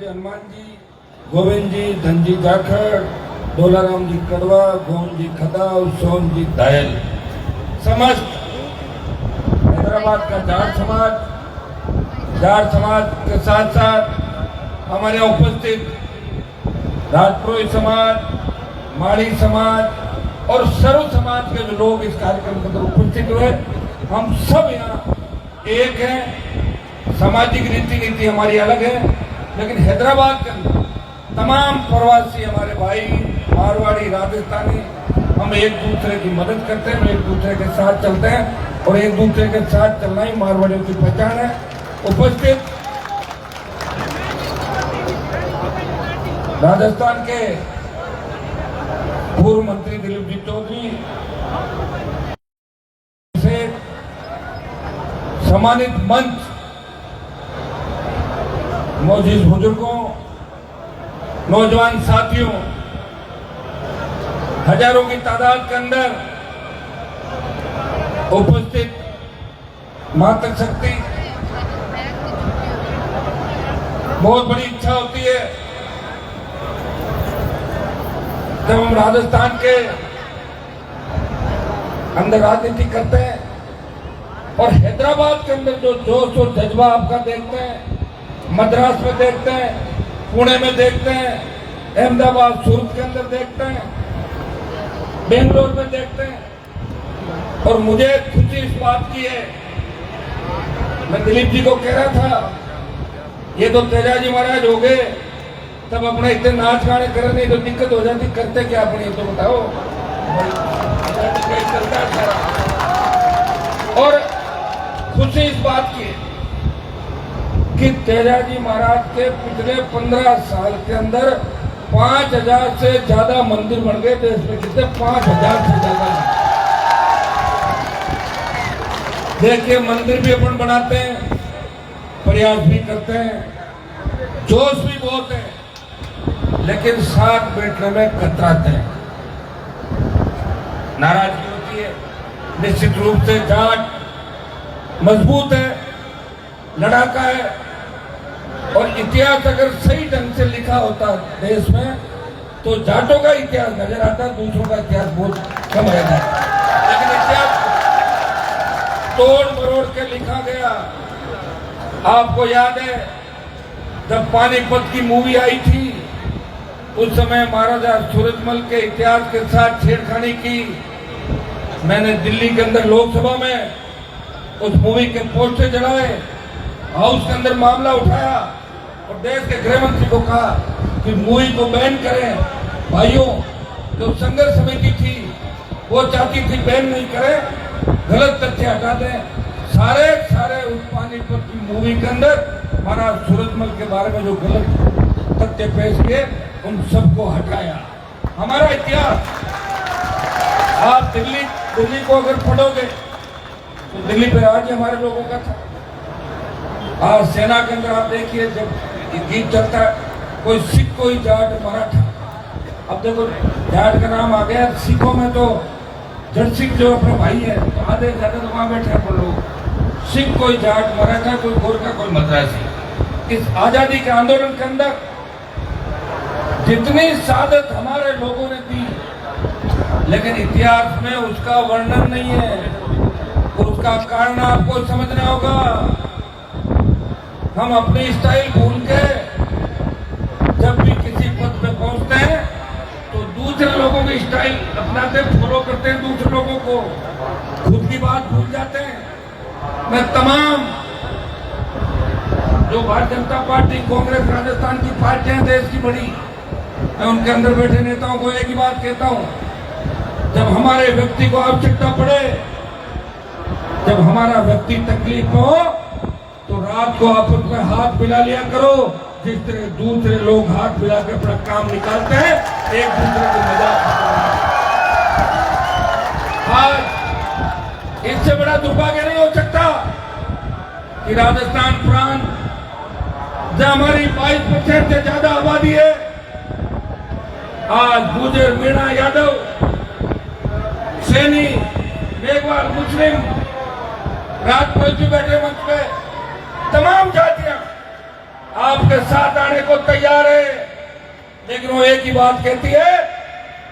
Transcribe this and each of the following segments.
श्री हनुमान जी, गोविंद जी, धनजी जाखड़, डोलाराम जी कड़वा, गोविंद जी खदाव, सोन जी दायल, समस्त हैदराबाद का जाट समाज के साथ साथ हमारे उपस्थित राजपुरोहित समाज, माड़ी समाज और सर्व समाज के जो लोग इस कार्यक्रम के अंदर उपस्थित हुए, हम सब यहाँ एक हैं। सामाजिक रीति नीति हमारी अलग है, लेकिन हैदराबाद के अंदर तमाम प्रवासी हमारे भाई, मारवाड़ी, राजस्थानी, हम एक दूसरे की मदद करते हैं, एक दूसरे के साथ चलते हैं और एक दूसरे के साथ चलना ही मारवाड़ियों की पहचान है। उपस्थित राजस्थान के पूर्व मंत्री दिलीप जी चौधरी से सम्मानित मंच, मौजूद बुजुर्गों, नौजवान साथियों, हजारों की तादाद के अंदर उपस्थित मातृ शक्ति, बहुत बड़ी इच्छा होती है जब हम राजस्थान के अंदर राजनीति करते हैं और हैदराबाद के अंदर जो जोश और जज्बा आपका देखते हैं, मद्रास में देखते हैं, पुणे में देखते हैं, अहमदाबाद, सूरत के अंदर देखते हैं, बेंगलोर में देखते हैं। और मुझे खुशी इस बात की है, मैं दिलीप जी को कह रहा था, ये तो तेजाजी महाराज हो गए, तब अपने इतने नाच गाने करे नहीं तो दिक्कत हो जाती, करते क्या अपने तो बताओ। और खुशी इस बात की है कि तेजाजी महाराज के पिछले 15 साल के अंदर 5000 से ज्यादा मंदिर बन गए देश में। कितने? 5000 से ज्यादा। देखिए, मंदिर भी अपन बनाते हैं, प्रयास भी करते हैं, जोश भी बहुत है, लेकिन साथ बैठने में कतराते हैं, नाराजगी होती है। निश्चित रूप से जाट मजबूत है, लड़ाका है, और इतिहास अगर सही ढंग से लिखा होता देश में तो जाटों का इतिहास नजर आता, दूसरों का इतिहास बहुत कम रहता है। लेकिन इतिहास तोड़ मरोड़ के लिखा गया। आपको याद है जब पानीपत की मूवी आई थी, उस समय महाराजा सूरजमल के इतिहास के साथ छेड़खानी की। मैंने दिल्ली के अंदर लोकसभा में उस मूवी के पोस्टर जलाए, हाउस के अंदर मामला उठाया और देश के गृह मंत्री को कहा कि मूवी को बैन करें। भाइयों, जो संघर्ष समिति थी वो चाहती थी बैन नहीं करें, गलत तथ्य हटा दें। सारे उस पानीपत की मूवी के अंदर महाराज सूरजमल के बारे में जो गलत तथ्य पेश किए, उन सबको हटाया। हमारा इतिहास, आप दिल्ली को अगर पढ़ोगे तो दिल्ली पे राज्य हमारे लोगों का था। आज सेना के अंदर आप देखिए, जब गीत चलता है, कोई सिख, कोई जाट, मराठा। अब देखो जाट का नाम आ गया, सिखों में तो जट सिख जो अपने भाई है, तो आधे ज्यादा तो वहां बैठे हैं लोग। सिख, कोई जाट, मराठा, कोई गोरखा, कोई मद्रासी। इस आजादी के आंदोलन के अंदर जितनी सादत हमारे लोगों ने दी, लेकिन इतिहास में उसका वर्णन नहीं है। उसका कारण आपको समझना होगा। हम अपनी स्टाइल भूल के जब भी किसी पद पे पहुंचते हैं तो दूसरे लोगों की स्टाइल अपनाते, फॉलो करते हैं दूसरे लोगों को, खुद की बात भूल जाते हैं। मैं तमाम जो भारतीय जनता पार्टी, कांग्रेस, राजस्थान की पार्टियां देश की बड़ी, मैं उनके अंदर बैठे नेताओं को एक ही बात कहता हूं, जब हमारे व्यक्ति को आवश्यकता पड़े, जब हमारा व्यक्ति तकलीफ में हो, तो रात को आपस में हाथ मिला लिया करो, जिस तरह दूसरे लोग हाथ मिला के अपना काम निकालते हैं, एक दूसरे को मजाक। आज इससे बड़ा दुर्भाग्य नहीं हो सकता कि राजस्थान प्रांत, जहां हमारी 22% से ज्यादा आबादी है, आज गुर्जर, मीणा, यादव, सैनी, मेघवाल, मुस्लिम, राजपूत भी बैठे मंच पे, तमाम जातियां आप आपके साथ आने को तैयार है, लेकिन वो एक ही बात कहती है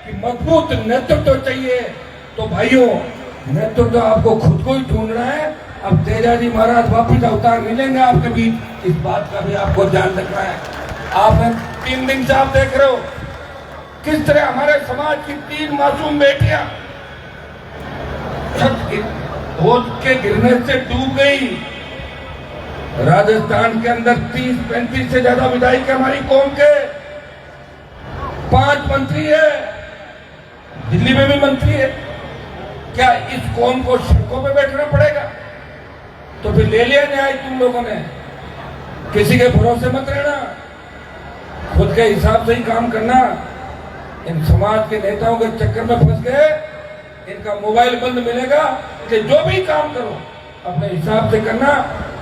कि मजबूत नेतृत्व चाहिए। तो भाइयों, नेतृत्व आपको खुद को ही ढूंढना है। अब तेजाजी महाराज वापिस अवतार मिलेंगे आपके बीच, इस बात का भी आपको ध्यान रखना है। आपने 3 दिन से आप देख रहे हो किस तरह हमारे समाज की 3 मासूम बेटियां छत के गिरने से डूब गई। राजस्थान के अंदर 30-35 से ज्यादा विधायक हमारी कौम के, 5 मंत्री है, दिल्ली में भी मंत्री है। क्या इस कौम को सड़कों पे बैठना पड़ेगा? तो फिर ले लिया न्याय तुम लोगों ने। किसी के भरोसे मत रहना, खुद के हिसाब से ही काम करना। इन समाज के नेताओं के चक्कर में फंस गए, इनका मोबाइल बंद मिलेगा कि जो भी काम करो अपने हिसाब से करना,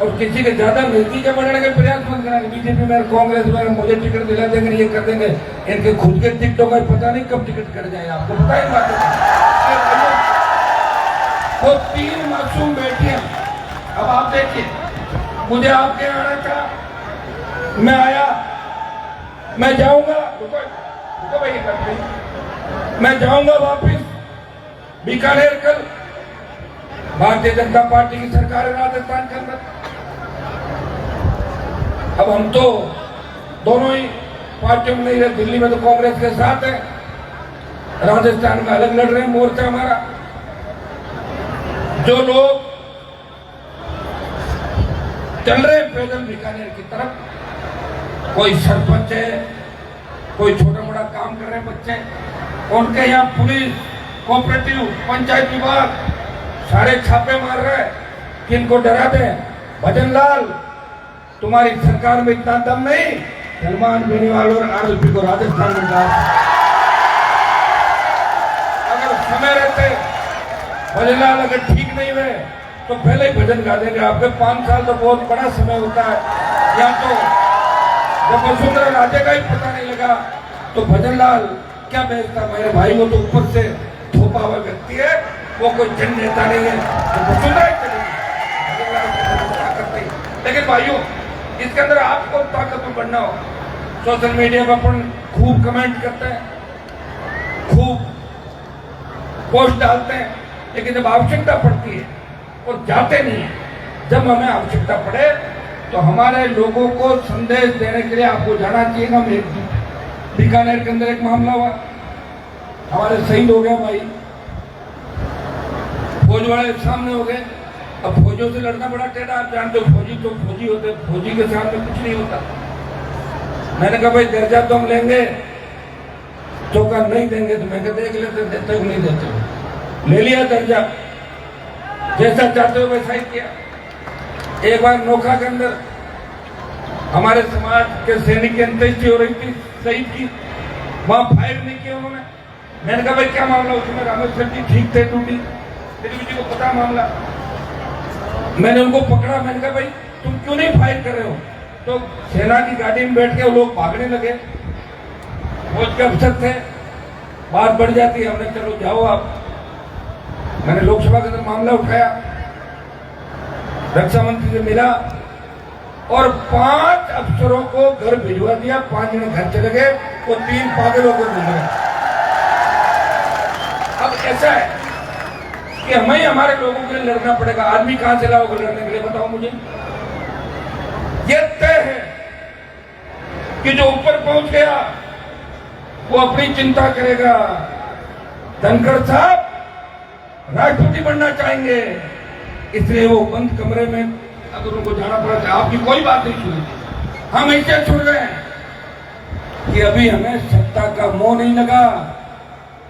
और किसी के ज्यादा नजदीक बढ़ने के प्रयास मत करना। बीजेपी में, कांग्रेस में मुझे टिकट दिला देंगे, ये कर देंगे। इनके खुद के टिकटों का पता नहीं कब टिकट कट जाए, आपको पता है बात। वो 3 मासूम बेटियां, अब आप देखिए, मुझे आपके यहाँ आना था, मैं आया, मैं जाऊंगा, रुको भाई, मैं जाऊंगा वापिस बीकानेर कल। भारतीय जनता पार्टी की सरकार है राजस्थान के अंदर। अब हम तो दोनों ही पार्टियों में नहीं रहे, दिल्ली में तो कांग्रेस के साथ है, राजस्थान में अलग लड़ रहे हैं मोर्चा हमारा। जो लोग चल रहे पैदल बीकानेर की तरफ, कोई सरपंच है, कोई छोटा मोटा काम कर रहे बच्चे, उनके यहाँ पुलिस, कोऑपरेटिव, पंचायत विभाग सारे छापे मार रहे हैं कि इनको डरा दें। भजन लाल, तुम्हारी सरकार में इतना दम नहीं, सलमान बेनीवाल और आरएलपी को राजस्थान में डाल। अगर समय रहते भजन लाल अगर ठीक नहीं हुए तो पहले ही भजन गा देंगे। आपके 5 साल तो बहुत बड़ा समय होता है। या तो जब वसुंधरा राजे का ही पता नहीं लगा तो भजन लाल क्या बेचता मेरे भाई, वो तो ऊपर से थोपा हुआ व्यक्ति है, वो कोई जन नेता नहीं है, तो वसुंधरा ही चलेगी। लेकिन भाइयों, इसके अंदर आपको ताकतवर बनना हो। सोशल मीडिया पर अपन खूब कमेंट करते हैं, खूब पोस्ट डालते हैं, लेकिन जब आवश्यकता पड़ती है और जाते नहीं है। जब हमें आवश्यकता पड़े तो हमारे लोगों को संदेश देने के लिए आपको जाना चाहिए। हम बीकानेर के अंदर एक मामला हुआ, हमारे शहीद हो गया भाई, फौज वाले सामने हो गए। अब फौजियों से लड़ना बड़ा टेढ़ा, आप जानते हो, फौजी तो फौजी होते, फौजी के सामने कुछ नहीं होता। मैंने कहा भाई दर्जा तो हम लेंगे, तो कहा नहीं देंगे, तो मैं देख लेते, देते हो नहीं देते हो। ले लिया दर्जा, जैसा चाहते हो वैसा ही किया। एक बार नोखा के अंदर हमारे समाज के सैनिक की अंत्येष्टि हो रही थी, शहीद की, वहां फायर नहीं किया उन्होंने। मैंने कहा भाई क्या मामला? उसमें रामेश्वर जी ठीक थे ड्यूटी, दिलीप जी को पता मामला। मैंने उनको पकड़ा, मैंने कहा भाई तुम क्यों नहीं फायर कर रहे हो? तो सेना की गाड़ी में बैठ के वो लोग भागने लगे, फौज के अफसर थे, बात बढ़ जाती है। हमने चलो जाओ आप। मैंने लोकसभा के अंदर मामला उठाया, रक्षा मंत्री से मिला और 5 अफसरों को घर भिजवा दिया। 5 जने घर चले गए, वो 3 पागलों को मिल गए। अब ऐसा है कि हमें हमारे लोगों के लिए लड़ना पड़ेगा। आदमी कहां से लाओगे लड़ने के लिए, बताओ मुझे? ये तय है कि जो ऊपर पहुंच गया वो अपनी चिंता करेगा। धनखड़ साहब राष्ट्रपति बनना चाहेंगे, इसलिए वो बंद कमरे में अगर उनको जाना पड़ा था, आपकी कोई बात नहीं सुनी। हम ऐसे सुन रहे हैं कि अभी हमें सत्ता का मोह नहीं लगा।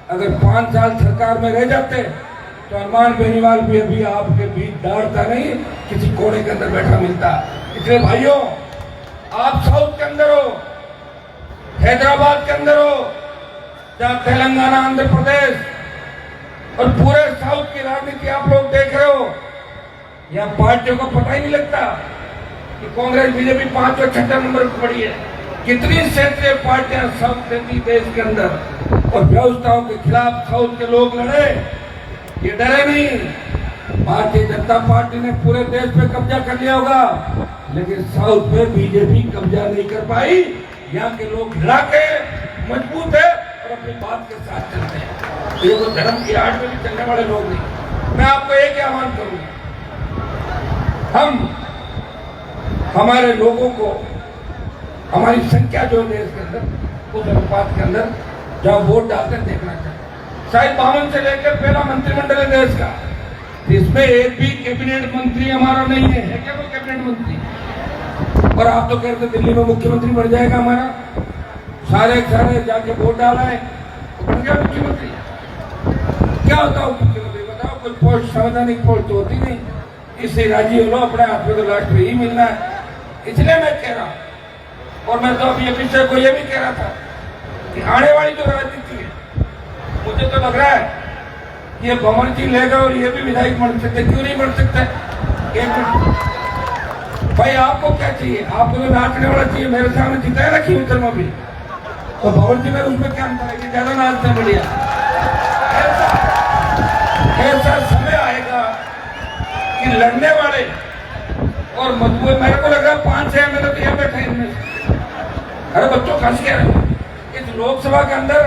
अगर 5 साल सरकार में रह जाते तो सलमान बेनीवाल भी अभी आपके बीच दौड़ता नहीं, किसी कोने के अंदर बैठा मिलता। इसलिए भाइयों, आप साउथ के अंदर हो, हैदराबाद के अंदर हो, जहां तेलंगाना, आंध्र प्रदेश और पूरे साउथ की राजनीति आप लोग देख रहे हो। यहाँ पार्टियों को पता ही नहीं लगता कि कांग्रेस बीजेपी 5 और 6 नंबर पर पड़ी है। कितनी क्षेत्रीय पार्टियां साउथ देती देश के अंदर, और व्यवस्थाओं के खिलाफ साउथ के लोग लड़े, ये डरे नहीं। भारतीय जनता पार्टी ने पूरे देश पे कब्जा कर लिया होगा। लेकिन साउथ में बीजेपी कब्जा नहीं कर पाई। यहाँ के लोग लड़ाके मजबूत है और अपनी बात के साथ चलते हैं। ये वो धर्म की आड़ में भी चलने वाले लोग नहीं। मैं आपको एक आह्वान करूंगा, हम हमारे लोगों को, हमारी संख्या जो है देश के अंदर, उस अनुपात के अंदर जहाँ वोट डालते हैं देखना चाहिए। शायद 52 से लेकर पहला मंत्रिमंडल है देश का, इसमें एक भी कैबिनेट मंत्री हमारा नहीं है। क्या कोई कैबिनेट मंत्री? और आप तो कहते दिल्ली में मुख्यमंत्री बन जाएगा हमारा, सारे जाके वोट डाला है तो बन गया मुख्यमंत्री। क्या होता है मुख्यमंत्री? बताओ, कोई पोस्ट, संवैधानिक पोस्ट तो होती नहीं। इससे राजी हो लो, अपने हाथ में तो लास्ट में ही मिलना है। इसलिए मैं कह रहा हूं, और मैं तो अभी विषय को ये भी कह रहा था कि आने वाली जो राजनीति है, मुझे तो लग रहा है ये भंवर जी लेगा और ये भी विधायक बन सकते। क्यों नहीं बन सकते? एक मिनट भाई, आपको क्या चाहिए? आपको तो नाचने वाला चाहिए। मेरे सामने जिताया ना खींचल में भी, तो भंवर जी में उसमें क्या अंतर है कि ज्यादा नाचते बढ़िया। ऐसा समय आएगा कि लड़ने वाले और मजबूत, मेरे को लग रहा है 5-6 एमएलए तो यहाँ बैठे इनमें से। अरे बच्चों, खास क्या है, इस लोकसभा के अंदर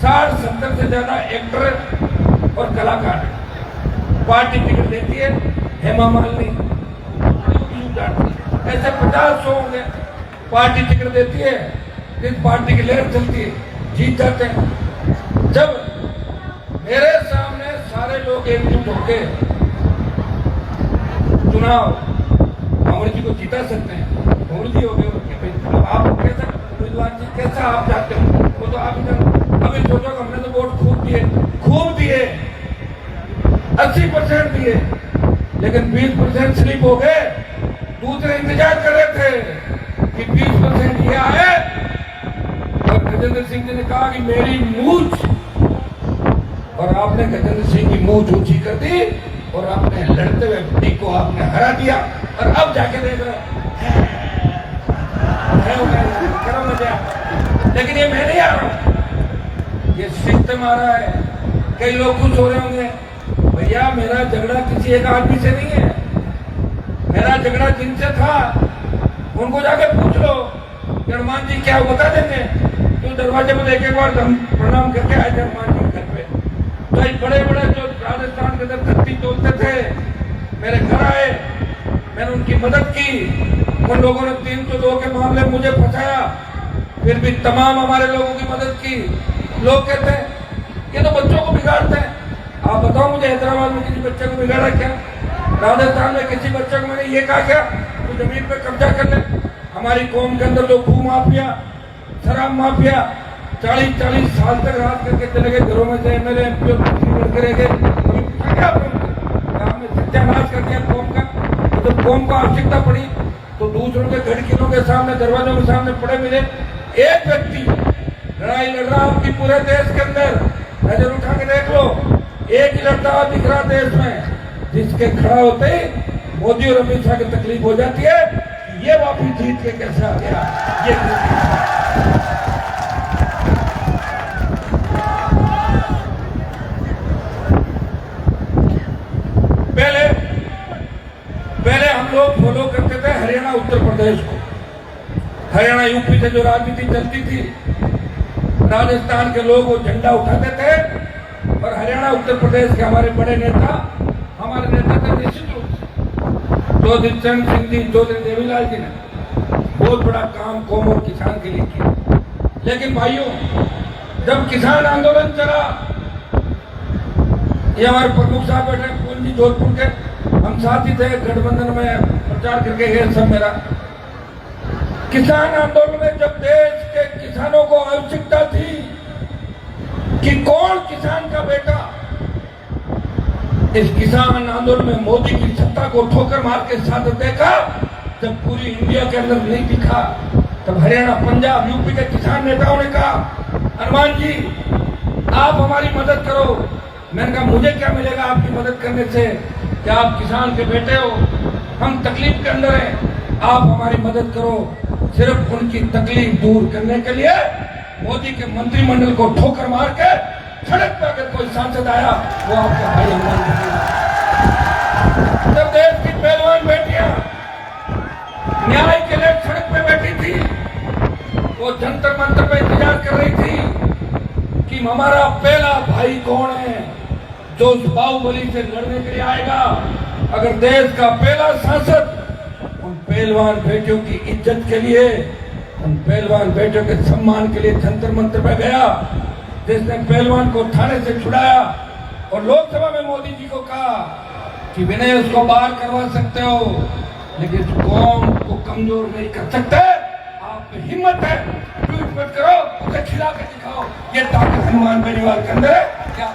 60-70 से ज्यादा एक्टर और कलाकार पार्टी टिकट देती है। हेमा मालिनी ऐसे 50 होंगे, पार्टी टिकट देती है, इस पार्टी की लहर चलती है, जीत जाते हैं। जब मेरे सामने सारे लोग एकजुट होके चुनाव भंवर जी को जीता सकते हैं, भंवर जी हो गए, आप कैसा उम्मीदवार जी, कैसा आप चाहते हो वो तो आप अभी सोचो। हमने तो वोट खूब दिए 80% दिए, लेकिन 20% स्लिप हो गए। दूसरे इंतजार कर रहे थे कि 20% ये आए, और गजेंद्र सिंह जी ने कहा कि मेरी मूंछ, और आपने गजेंद्र सिंह की मूंछ ऊंची कर दी और आपने लड़ते हुए व्यक्ति को आपने हरा दिया। और अब जाके देख रहे करो मजा। लेकिन ये मैं नहीं आ रहा हूं, ये सिस्टम आ रहा है। कई लोग खुश हो रहे होंगे, भैया मेरा झगड़ा किसी एक आदमी से नहीं है, मेरा झगड़ा जिनसे था उनको जाके पूछ लो। हनुमान जी क्या बता देंगे। तो दरवाजे पर एक बार हम प्रणाम करके आए थे हनुमान जी घर पे, तो बड़े बड़े जो राजस्थान के अंदर धरती तोलते थे मेरे घर आए, मैंने उनकी मदद की। उन लोगों ने 302 के मामले मुझे फंसाया, फिर भी तमाम हमारे लोगों की मदद की। लोग कहते हैं ये तो बच्चों को बिगाड़ते हैं। आप बताओ मुझे, हैदराबाद में किसी बच्चे को बिगाड़ा क्या? राजस्थान में किसी बच्चे को मैंने ये कहा क्या तो जमीन पे कब्जा कर ले? हमारी कौम के अंदर जो भू माफिया, शराब माफिया 40-40 साल तक रात करके चले गए घरों में से, मेरे लड़के रह गए, सत्यानाश कर दिया कौम का। तो जब कौम को आवश्यकता पड़ी तो दूसरों के खिड़कियों के सामने, दरवाजों के सामने पड़े मिले। एक व्यक्ति लड़ाई लड़ रहा आपकी पूरे देश के अंदर, नजर उठा के देख लो, एक ही लड़ता हुआ दिख रहा देश में, जिसके खड़ा होते ही मोदी और अमित शाह की तकलीफ हो जाती है। ये वापिस जीत के कैसे आ गया? ये पहले हम लोग फॉलो करते थे हरियाणा उत्तर प्रदेश को। हरियाणा यूपी से जो राजनीति चलती थी, राजस्थान के लोग वो झंडा उठाते थे, और हरियाणा उत्तर प्रदेश के हमारे बड़े नेता, हमारे नेता थे निश्चित रूप से चौधरी चरण सिंह जी, चौधरी देवीलाल जी ने बहुत बड़ा काम कौम और किसान के लिए किया। लेकिन भाइयों, जब किसान आंदोलन चला, ये हमारे प्रमुख साहब बैठे पूर्ण जी जोधपुर के, हम साथ ही थे गठबंधन में प्रचार करके गए सब। मेरा किसान आंदोलन में जब देश के किसानों को आवश्यकता थी कि कौन किसान का बेटा इस किसान आंदोलन में मोदी की सत्ता को ठोकर मार के साथ देखा, जब पूरी इंडिया के अंदर नहीं दिखा, तब हरियाणा, पंजाब, यूपी के किसान नेताओं ने कहा, हनुमान जी आप हमारी मदद करो। मैंने कहा मुझे क्या मिलेगा आपकी मदद करने से? कि आप किसान के बेटे हो, हम तकलीफ के अंदर हैं, आप हमारी मदद करो। सिर्फ उनकी तकलीफ दूर करने के लिए मोदी के मंत्रिमंडल को ठोकर मार के सड़क पर अगर कोई सांसद आया, वो आपका भाई हनुमान जी। जब देश की पहलवान बेटियां हमारा पहला भाई कौन है जो उस बाहुबली से लड़ने के लिए आएगा? अगर देश का पहला सांसद उन पहलवान बेटियों की इज्जत के लिए, उन पहलवान बेटियों के सम्मान के लिए जंतर मंतर में गया, जिसने पहलवान को थाने से छुड़ाया और लोकसभा में मोदी जी को कहा कि विनय उसको बाहर करवा सकते हो, लेकिन इस कौम को कमजोर नहीं कर सकते। आप में हिम्मत है, ट्वीट मत करो, उसे खिला के दिखाओ, ये ताकत हनुमान बेनीवाल के अंदर है क्या?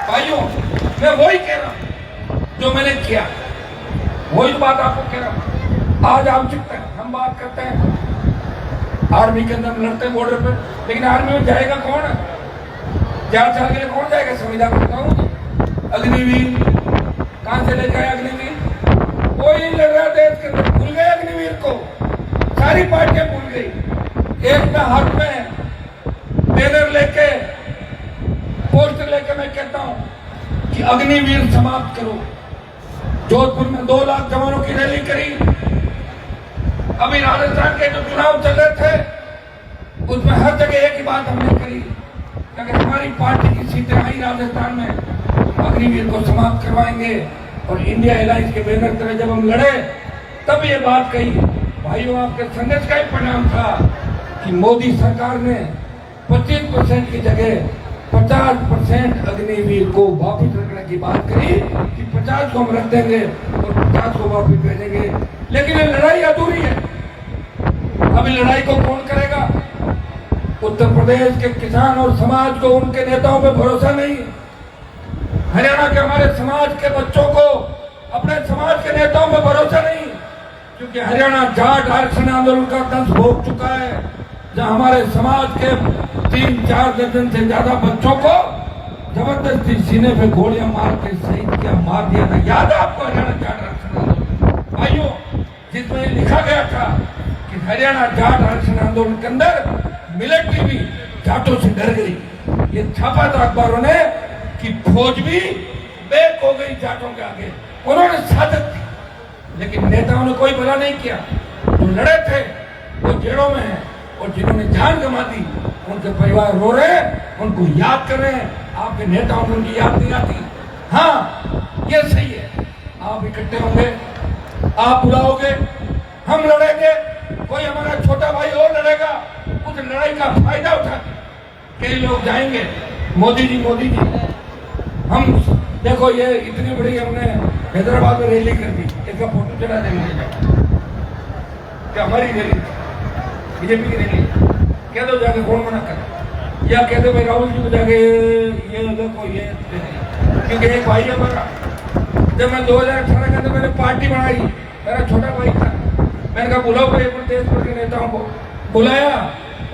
भाइयों, मैं वही कह रहा हूं जो मैंने किया, वही तो बात आपको कह रहा हूं। आज आवश्यकता है, हम बात करते हैं आर्मी के अंदर लड़ते हैं बॉर्डर पे, लेकिन आर्मी में जाएगा कौन? 4 साल के लिए कौन जाएगा? संविधान को बताऊं। अग्निवीर कहां से लेकर आए? अग्निवीर कोई नहीं लड़ रहा देश के अंदर, भूल गए अग्निवीर को, सारी पार्टियां भूल गई। एक में हाथ में बैनर लेके, पोस्टर लेके मैं कहता हूं कि अग्निवीर समाप्त करो। जोधपुर में 2 लाख जवानों की रैली करी। अभी राजस्थान के जो चुनाव चल रहे थे उसमें हर जगह एक ही बात हमने करी कि अगर हमारी पार्टी की सीटें आई राजस्थान में तो अग्निवीर को समाप्त करवाएंगे। और इंडिया अलायंस के बैनर तरह जब हम लड़े तब ये बात कही। भाइयों, आपके संघर्ष का ही परिणाम था कि मोदी सरकार ने 25% की जगह 50% अग्निवीर को वापस रखने की बात करी कि 50 को हम रख देंगे और 50 को वापस भेजेंगे। लेकिन ये लड़ाई अधूरी है। अभी लड़ाई को कौन करेगा? उत्तर प्रदेश के किसान और समाज को उनके नेताओं पे भरोसा नहीं। हरियाणा के हमारे समाज के बच्चों को अपने समाज के नेताओं पे भरोसा नहीं, क्योंकि हरियाणा जाट आरक्षण आंदोलन का दंश भोग चुका है, जहां हमारे समाज के 3-4 दर्जन से ज्यादा बच्चों को जबरदस्ती सीने पे गोलियां मार के शहीद किया, मार दिया था। याद है आपको हरियाणा जाट आरक्षण आंदोलन? भाइयों, जिसमें लिखा गया था कि हरियाणा जाट आरक्षण आंदोलन के अंदर मिलिट्री भी जाटों से डर गई। ये छापा था अखबारों ने कि फौज भी बेक हो गई जाटों के आगे। उन्होंने साजिश की, लेकिन नेताओं ने कोई भला नहीं किया। जो लड़े थे वो जेलों में हैं और जिन्होंने जान गंवा दी उनके परिवार रो रहे हैं, उनको याद कर रहे हैं। आपके नेताओं को उनकी याद नहीं आती। हाँ, ये सही है, आप इकट्ठे होंगे, आप बुलाओगे, हम लड़ेंगे, कोई हमारा छोटा भाई और लड़ेगा, उस लड़ाई का फायदा उठा कई लोग जाएंगे, मोदी जी हम देखो ये इतनी बड़ी हमने हैदराबाद में रैली कर दी, इसका फोटो चला देंगे क्या? हमारी रैली, बीजेपी की रैली, कह दो जाके, कौन मना कर? या कह दो भाई राहुल जी को जाके ये देखो ये, क्योंकि एक भाई है हमारा, जब मैं 2018 के अंदर मैंने पार्टी बनाई, मेरा छोटा भाई था, मैंने कहा बुलाओ भाई अपने देश भर के नेताओं को, बुलाया,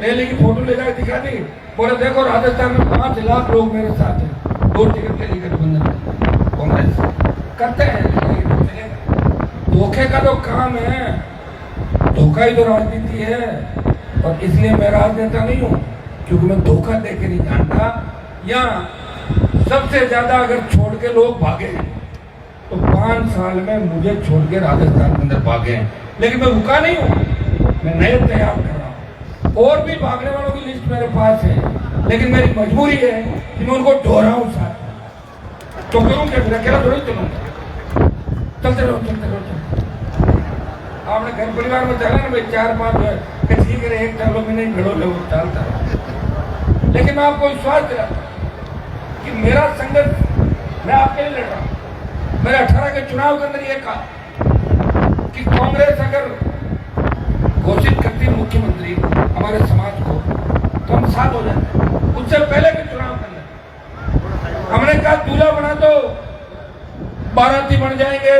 रैली की फोटो ले जाकर दिखा दी, बोले देखो राजस्थान में 5 लाख लोग मेरे साथ हैं, 2 टिकट के लिए गठबंधन कांग्रेस करते हैं। धोखे का तो काम है, धोखा ही तो राजनीति है। और इसलिए मैं राजनेता नहीं हूं, क्योंकि मैं धोखा दे के नहीं जानता। या सबसे ज्यादा अगर छोड़ के लोग भागे तो 5 साल में मुझे छोड़ के राजस्थान के अंदर भागे, लेकिन मैं रुका नहीं हूं, मैं नए तैयार कर रहा हूं। और भी भागने वालों की लिस्ट मेरे पास है, लेकिन मेरी मजबूरी है कि मैं उनको दोहराऊं साथ। तो करूं क्या? फिर अकेला थोड़ी चलूंगा, चलते रहो। आपने घर परिवार में चला ना भाई, 4-5 ठीक है, 1 चलो में नहीं घड़ो लो, चलता रहो। लेकिन मैं आपको विश्वास दिलाता कि मेरा संघर्ष मैं आपके लिए लड़ रहा हूं। मैंने 18 के चुनाव के अंदर यह कहा कि कांग्रेस अगर घोषित करती मुख्यमंत्री हमारे समाज को तो हम साथ हो जाते। उससे पहले के चुनाव के अंदर हमने कहा दूल्हा बना दो, बाराती बन जाएंगे,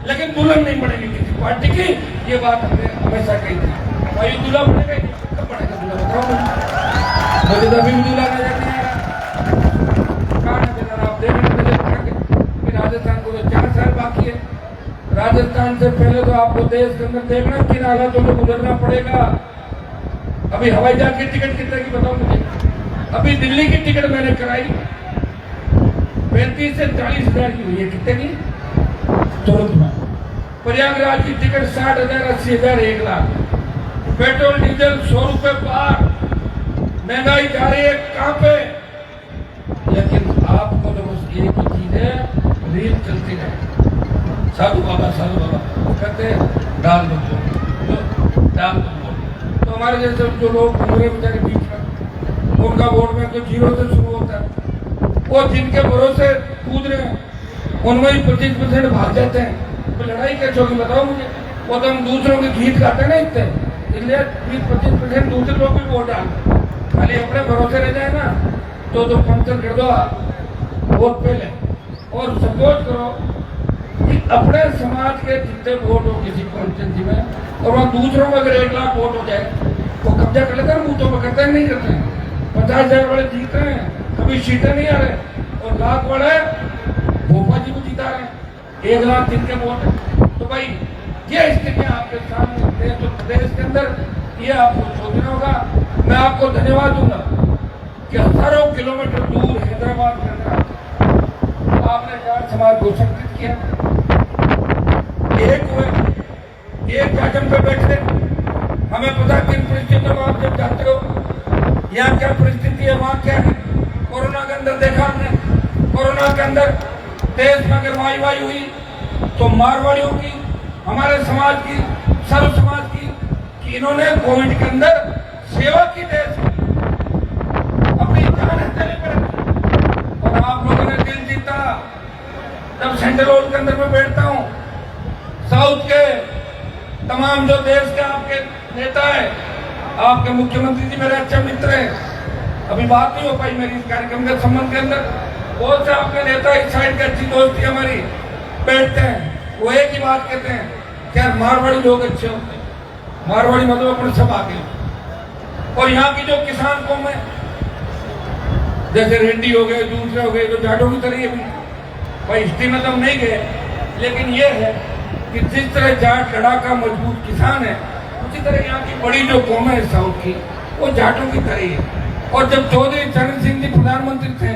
लेकिन दुल्हन नहीं बनेगी किसी पार्टी की। ये बात हमने हमेशा कही थी। भाई दूल्हा बनेगा, कब बनेगा दूल्हा बताओ मुझे? तो अभी भी दूल्हा नजर नहीं आ रहा। कहाँ नजर? आप देख रहे राजस्थान को तो 4 साल बाकी है। राजस्थान से पहले तो आपको देश के अंदर देखना किन हालातों में गुजरना पड़ेगा। अभी हवाई जहाज की टिकट कितने की बताओ मुझे? अभी दिल्ली की टिकट मैंने कराई 35 से 40 हजार की हुई है। कितने की? तुरंत में। प्रयागराज की टिकट 60,000, 80,000, 1 लाख। पेट्रोल डीजल 100 रुपए पार। महंगाई जा रही है कहां पे, लेकिन आपको तो बस एक ही चीज है, रील चलती रहे, साधु बाबा कहते डाल दो डाल दो। तो हमारे जैसे जो लोग घूमरे बेचारे बीच में, उनका वोट में तो 0 से शुरू होता है। वो जिनके भरोसे कूद रहे हैं उनमें ही 25% भाग जाते हैं। तो लड़ाई कैसे होगी बताओ मुझे। वो तो हम दूसरों के गीत गाते हैं ना इतने, इसलिए 20-25% दूसरे लोग भी वोट डालते, खाली अपने भरोसे रह जाए ना तो फंक्शन कर दो आप वोट पहले, और सपोज करो कि अपने समाज के जितने वोट हो किसी कॉन्स्टिट्यूंसी में, और वहाँ दूसरों में अगर 1 लाख वोट हो जाए तो कब्जा कर लेते हैं, बूथों में करते हैं नहीं करते हैं। 50,000 वाले जीत रहे हैं, कभी सीटें नहीं आ रहे, और लाख वाले भोपा जी को जिता रहे हैं, 1 लाख जिनके वोट है। तो भाई ये स्थिति आपके सामने है, तो प्रदेश के अंदर ये आपको सोचना होगा। मैं आपको धन्यवाद दूंगा कि हजारों किलोमीटर दूर हैदराबाद के अंदर आपने जाट समाज को संगठित किया, एक हुए, एक जाटम पे बैठे। हमें पता किन परिस्थितियों में आप जब जाते हो, यहाँ क्या परिस्थिति है, वहाँ क्या है। कोरोना के अंदर देखा हमने, कोरोना के अंदर देश में अगर वाई हुई तो मारवाड़ियों की, हमारे समाज की, सर्व समाज की, कि इन्होंने कोविड के अंदर सेवा की, देश अपनी जान हथेली पर रखी, और आप लोगों ने दिल जीता। जब सेंट्रल हॉल के अंदर मैं बैठता हूँ, साउथ के तमाम जो देश के आपके नेता है, आपके मुख्यमंत्री जी मेरे अच्छे मित्र हैं, अभी बात नहीं हो पाई मेरी इस कार्यक्रम के संबंध के अंदर। बहुत से आपके नेता इस साइड की अच्छी दोस्ती हमारी बैठते हैं, वो एक ही बात कहते हैं, क्या मारवाड़ी लोग अच्छे होते हैं, मारवाड़ी मतलब अपने सब आगे। और यहाँ की जो किसान कौम है, जैसे रेड्डी हो गए, दूसरे हो गए, तो जाटों की तरह भी भाई हिस्ट्री में तो हम नहीं गए, लेकिन ये है कि जिस तरह जाट लड़ाका मजबूत किसान है, उसी तरह यहाँ की बड़ी जो कौम है साउथ की, वो जाटों की तरह है। और जब चौधरी चरण सिंह जी प्रधानमंत्री थे,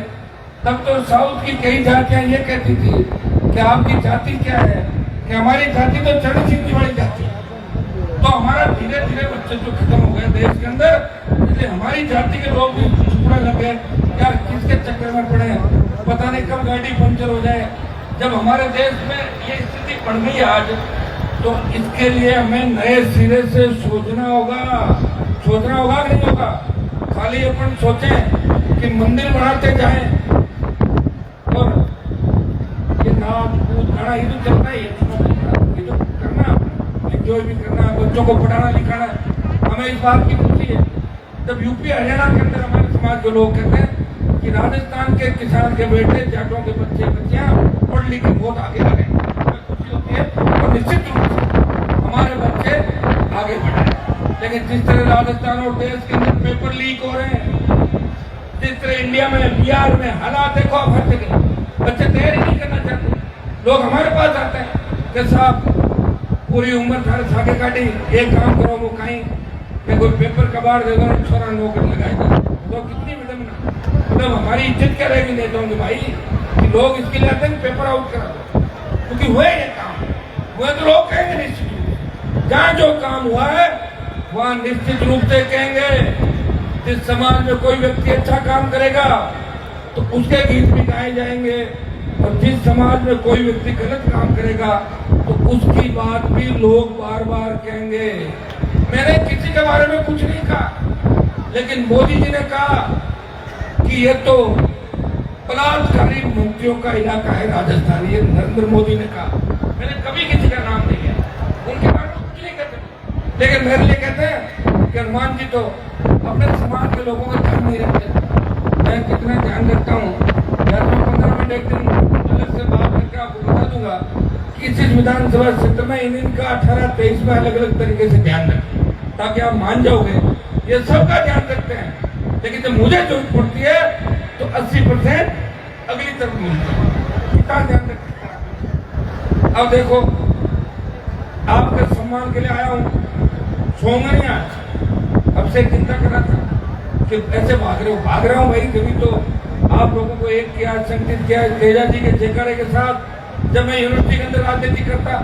तब तो साउथ की कई जातियां ये कहती थी कि आपकी जाति क्या है, कि हमारी जाति तो चरण सिंह जी वाली जाति है। तो हमारा धीरे धीरे बच्चे जो खत्म हो गए देश के अंदर, इसलिए हमारी जाति के लोग भी छुपने लग गए, यार किसके चक्कर में पड़े, पता नहीं कब गाड़ी पंचर हो जाए। जब हमारे देश में ये स्थिति बन गई आज, तो इसके लिए हमें नए सिरे से सोचना होगा कि नहीं होगा। खाली अपन सोचें कि मंदिर बनाते जाएं और ये नाच कूद गाना ये तो चलता ही है, ये तो करना, एंजॉय भी करना, बच्चों को पढ़ाना लिखाना, हमें इस बात की खुशी है। जब यूपी हरियाणा के अंदर हमारे समाज के लोग कहते हैं कि राजस्थान के किसान के बेटे, जाटों के बच्चे बच्चियां पढ़ लिख के बहुत आगे आ गए, हमें खुशी होती है, और निश्चित रूप से हमारे बच्चे आगे बढ़े। लेकिन जिस तरह राजस्थान और देश के अंदर पेपर लीक हो रहे हैं, जिस तरह इंडिया में, बिहार में हालात देखो आप हर जगह, बच्चे तैयारी नहीं करना चाहते। लोग हमारे पास आते हैं कि साहब पूरी उम्र सागे काटी, एक काम करो, वो कहीं कि कोई पेपर कबाड़ दे दो, छोरा नौकरी लगाएगा। तो कितनी विडम्बना, मतलब हमारी इज्जत क्या रहेगी नेताओं की भाई, कि लोग इसके लिए आते हैं पेपर आउट करा दो, क्योंकि हुए ये काम हुए तो लोग कहेंगे निश्चित रूप से, जहाँ जो काम हुआ है वहाँ निश्चित रूप से कहेंगे। जिस समाज में कोई व्यक्ति अच्छा काम करेगा तो उसके गीत भी गाए जाएंगे, और जिस समाज में कोई व्यक्ति गलत काम करेगा तो उसकी बात भी लोग बार बार कहेंगे। मैंने किसी के बारे में कुछ नहीं कहा, लेकिन मोदी जी ने कहा कि ये तो बलात्कारी मंत्रियों का इलाका है राजस्थान, ये नरेंद्र मोदी ने कहा। मैंने कभी किसी का नाम नहीं लिया, उनके बारे में कुछ नहीं कहते, लेकिन मेरे लिए कहते हैं कि हनुमान जी तो अपने समाज के लोगों का ध्यान नहीं रखते। मैं कितना ध्यान रखता हूँ, यार मैं 15 मिनट एक दिन अलग से बात करके आपको बता दूंगा कि इस विधानसभा क्षेत्र में इनका 18-23 में अलग अलग तरीके से ध्यान रखें, ताकि आप मान जाओगे ये सबका ध्यान रखते हैं। लेकिन जब मुझे जरूरत पड़ती है तो 80% अगली तरफ मिलता है, कितना ध्यान रखते हैं। अब देखो, आपके सम्मान के लिए आया हूँ, सोऊंगा नहीं आज, अब से चिंता कर रहा था कि ऐसे भाग रहा हूँ भाई, कभी तो आप लोगों को एक किया, संगठित किया, तेजा जी के जयकारे के साथ। जब मैं यूनिवर्सिटी के अंदर राजनीति करता,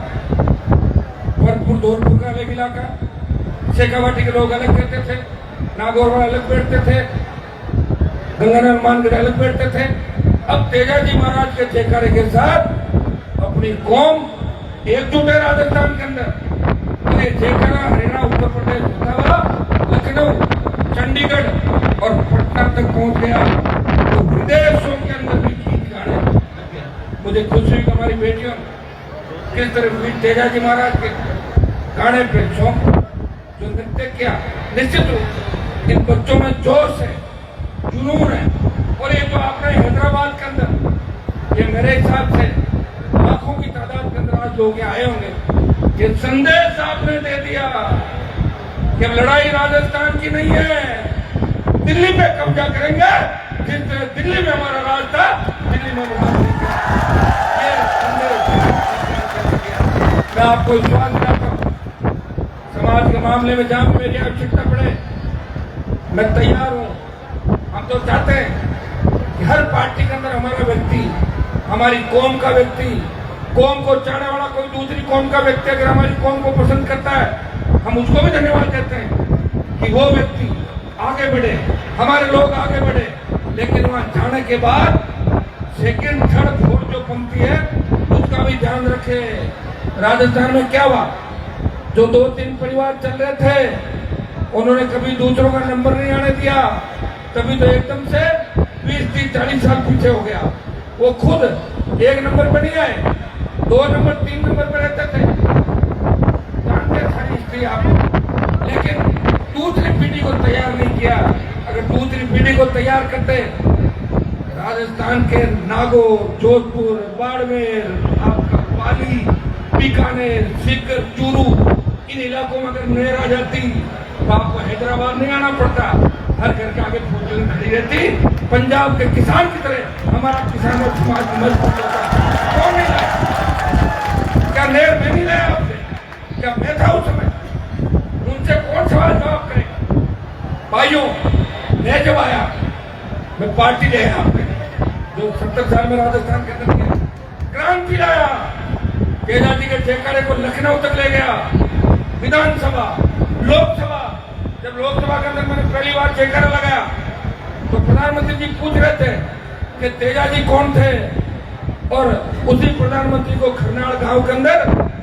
भरतपुर धौलपुर का अलग इलाका, शेखावाटी के लोग अलग कहते थे, नागौर अलग बैठते थे, गंगानगर हनुमानगढ़ अलग बैठते थे। अब तेजाजी महाराज के जयकारे के साथ अपनी कौम एकजुट है राजस्थान के अंदर। और ये जयकारा हरियाणा, उत्तर प्रदेश, लखनऊ, चंडीगढ़ और पटना तक पहुंच गया, तो विदेशों के अंदर भी गीत गाने लग गया। मुझे खुशी हुई कि हमारी बेटियों किस तरह तेजाजी महाराज के गाने पे शौक जो नृत्य किया। निश्चित रूप से इन बच्चों में जोश है, जुनून है। और ये जो आपने हैदराबाद के अंदर, ये मेरे हिसाब से लाखों की तादाद के अंदर आज लोग आए होंगे, ये संदेश आपने दे दिया कि अब लड़ाई राजस्थान की नहीं है, दिल्ली पे कब्जा करेंगे। जिस तरह दिल्ली में हमारा राज था, दिल्ली में ये संदेश मैं आपको विश्वास दिलाता हूँ। समाज के मामले में जहां भी मेरी आवश्यकता पड़े, मैं तैयार हूं। हम तो चाहते हैं कि हर पार्टी के अंदर हमारा व्यक्ति, हमारी कौम का व्यक्ति, कौम को चाहने वाला कोई दूसरी कौम का व्यक्ति अगर हमारी कौम को पसंद करता है, हम उसको भी धन्यवाद देते हैं कि वो व्यक्ति आगे बढ़े, हमारे लोग आगे बढ़े। लेकिन वहां जाने के बाद सेकंड, थर्ड, फोर्थ जो पंक्ति है उसका भी ध्यान रखे। राजस्थान में क्या हुआ, जो 2-3 परिवार चल रहे थे, उन्होंने कभी दूसरों का नंबर नहीं आने दिया, तभी तो एकदम से 20-30-40 साल पीछे हो गया। वो खुद 1 नंबर पर नहीं आए, 2 नंबर 3 नंबर पर रहते थे, जानते सारी हिस्ट्री आप। लेकिन दूसरी पीढ़ी को तैयार नहीं किया। अगर दूसरी पीढ़ी को तैयार करते, राजस्थान के नागौर, जोधपुर, बाड़मेर, आपका पाली, बीकानेर, सीकर, चूरू, इन इलाकों में अगर नहर आ जाती तो आपको हैदराबाद नहीं आना पड़ता, हर घर के आगे फोटो खड़ी रहती। पंजाब के किसान की तरह हमारा किसान और समाज मजबूत होता। कौन नहीं लाया? क्या नहर में नहीं लाया आपने? क्या मैं था उस समय? उनसे कौन सवाल जवाब करेगा? भाइयों, मैं जब आया, मैं पार्टी ले आया आपने, जो 70 साल में राजस्थान के अंदर किया, क्रांति लाया। तेजाजी के जयकारे को लखनऊ तक ले गया, विधानसभा, लोकसभा। जब लोकसभा के अंदर मैंने पहली बार जयकारा लगाया तो प्रधानमंत्री जी पूछ रहे थे कि तेजाजी कौन थे, और उसी प्रधानमंत्री को खरनाल गांव के अंदर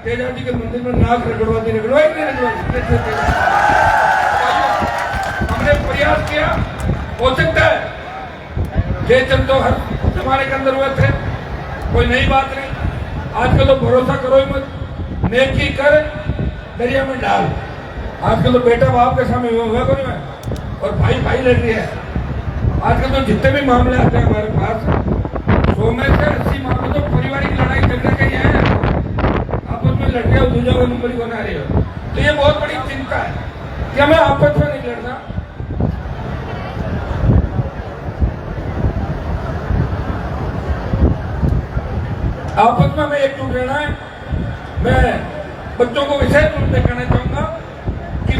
तेजाजी के मंदिर में नाक रगड़वाई हमने प्रयास किया। हो सकता है जयचंद तो हर जमाने के अंदर हुए थे, कोई नई बात नहीं। आजकल तो भरोसा करो ही मत, नेकी कर दरिया में डाल। आजकल तो बेटा बाप के सामने हुआ कोई में, और भाई भाई लड़ रही है। आजकल तो जितने भी मामले आते हैं हमारे पास, 100 में से 80 मामले तो पारिवारिक लड़ाई झगड़े के ही है, आपस में लड़ रहे हो, दूसरा को नंबर बना रहे हो। तो ये बहुत बड़ी चिंता है कि हमें आपस में नहीं लड़ना। आपस में हमें एकजुट रहना है। मैं बच्चों को विशेष रूप से कहना चाहूंगा कि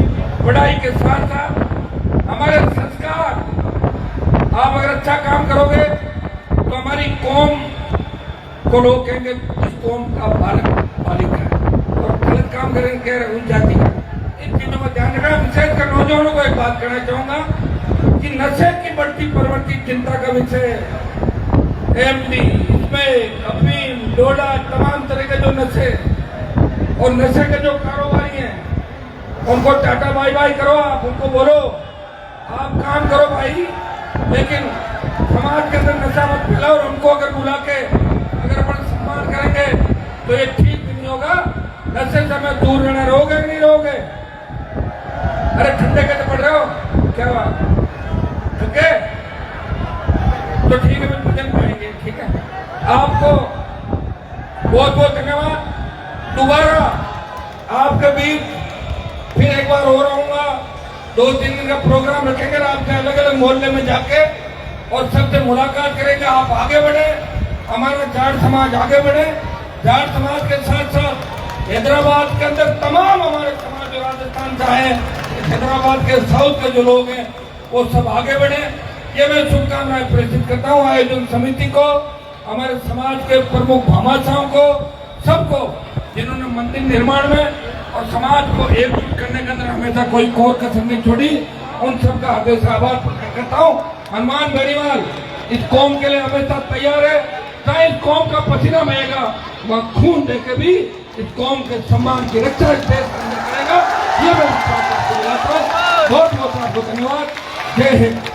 पढ़ाई के साथ साथ हमारे संस्कार, आप अगर अच्छा काम करोगे तो हमारी कौम को लोग कहेंगे इस कौम का बालिका है, और गलत काम करेंगे कह रहे उन जाति का। इन चीजों का ध्यान रखना। विशेषकर नौजवानों को एक बात कहना चाहूंगा कि नशे की बढ़ती प्रवृत्ति चिंता का विषय है। एमडी, स्मैक, अफीम, डोडा, तमाम तरह के जो नशे और नशे के जो कारोबारी हैं, उनको टाटा बाय बाय करो। आप उनको बोलो आप काम करो भाई, लेकिन समाज के अंदर नशा मत फैलाओ। और उनको अगर बुला के अगर अपन सम्मान करेंगे तो ये ठीक नहीं होगा। नशे से हमें दूर रहना। रहोगे कि नहीं रहोगे? अरे ठंडे कैसे पड़ रहे हो? क्या हुआ? थके? तो ठीक है, भजन पाएंगे। ठीक है, आपको बहुत बहुत धन्यवाद। दोबारा आपके बीच फिर एक बार हो रहूंगा, 2-3 दिन का प्रोग्राम रखेंगे। आपके अलग अलग मोहल्ले में जाके और सबसे मुलाकात करेंगे। आप आगे बढ़े, हमारा जाट समाज आगे बढ़े। जाट समाज के साथ साथ हैदराबाद के अंदर तमाम हमारे समाज जो राजस्थान से आए, हैदराबाद के साउथ के जो लोग हैं वो सब आगे बढ़े। ये मैं शुभकामनाएं प्रेषित करता हूँ आयोजन समिति को, हमारे समाज के प्रमुख भामाशाहों को, सबको जिन्होंने मंदिर निर्माण में और समाज को एकजुट करने के अंदर हमेशा कोई कोर कसर नहीं छोड़ी। उन सबका हृदय से आभार प्रकट करता हूँ। हनुमान बेनीवाल इस कौम के लिए हमेशा तैयार है, चाहे इस कौम का पसीना बहेगा, वह खून देकर भी इस कौम के सम्मान की रक्षा इस देश के अंदर करेगा। ये मैं विश्वास करके दिलाता हूँ। बहुत बहुत आपको धन्यवाद। जय हिंद।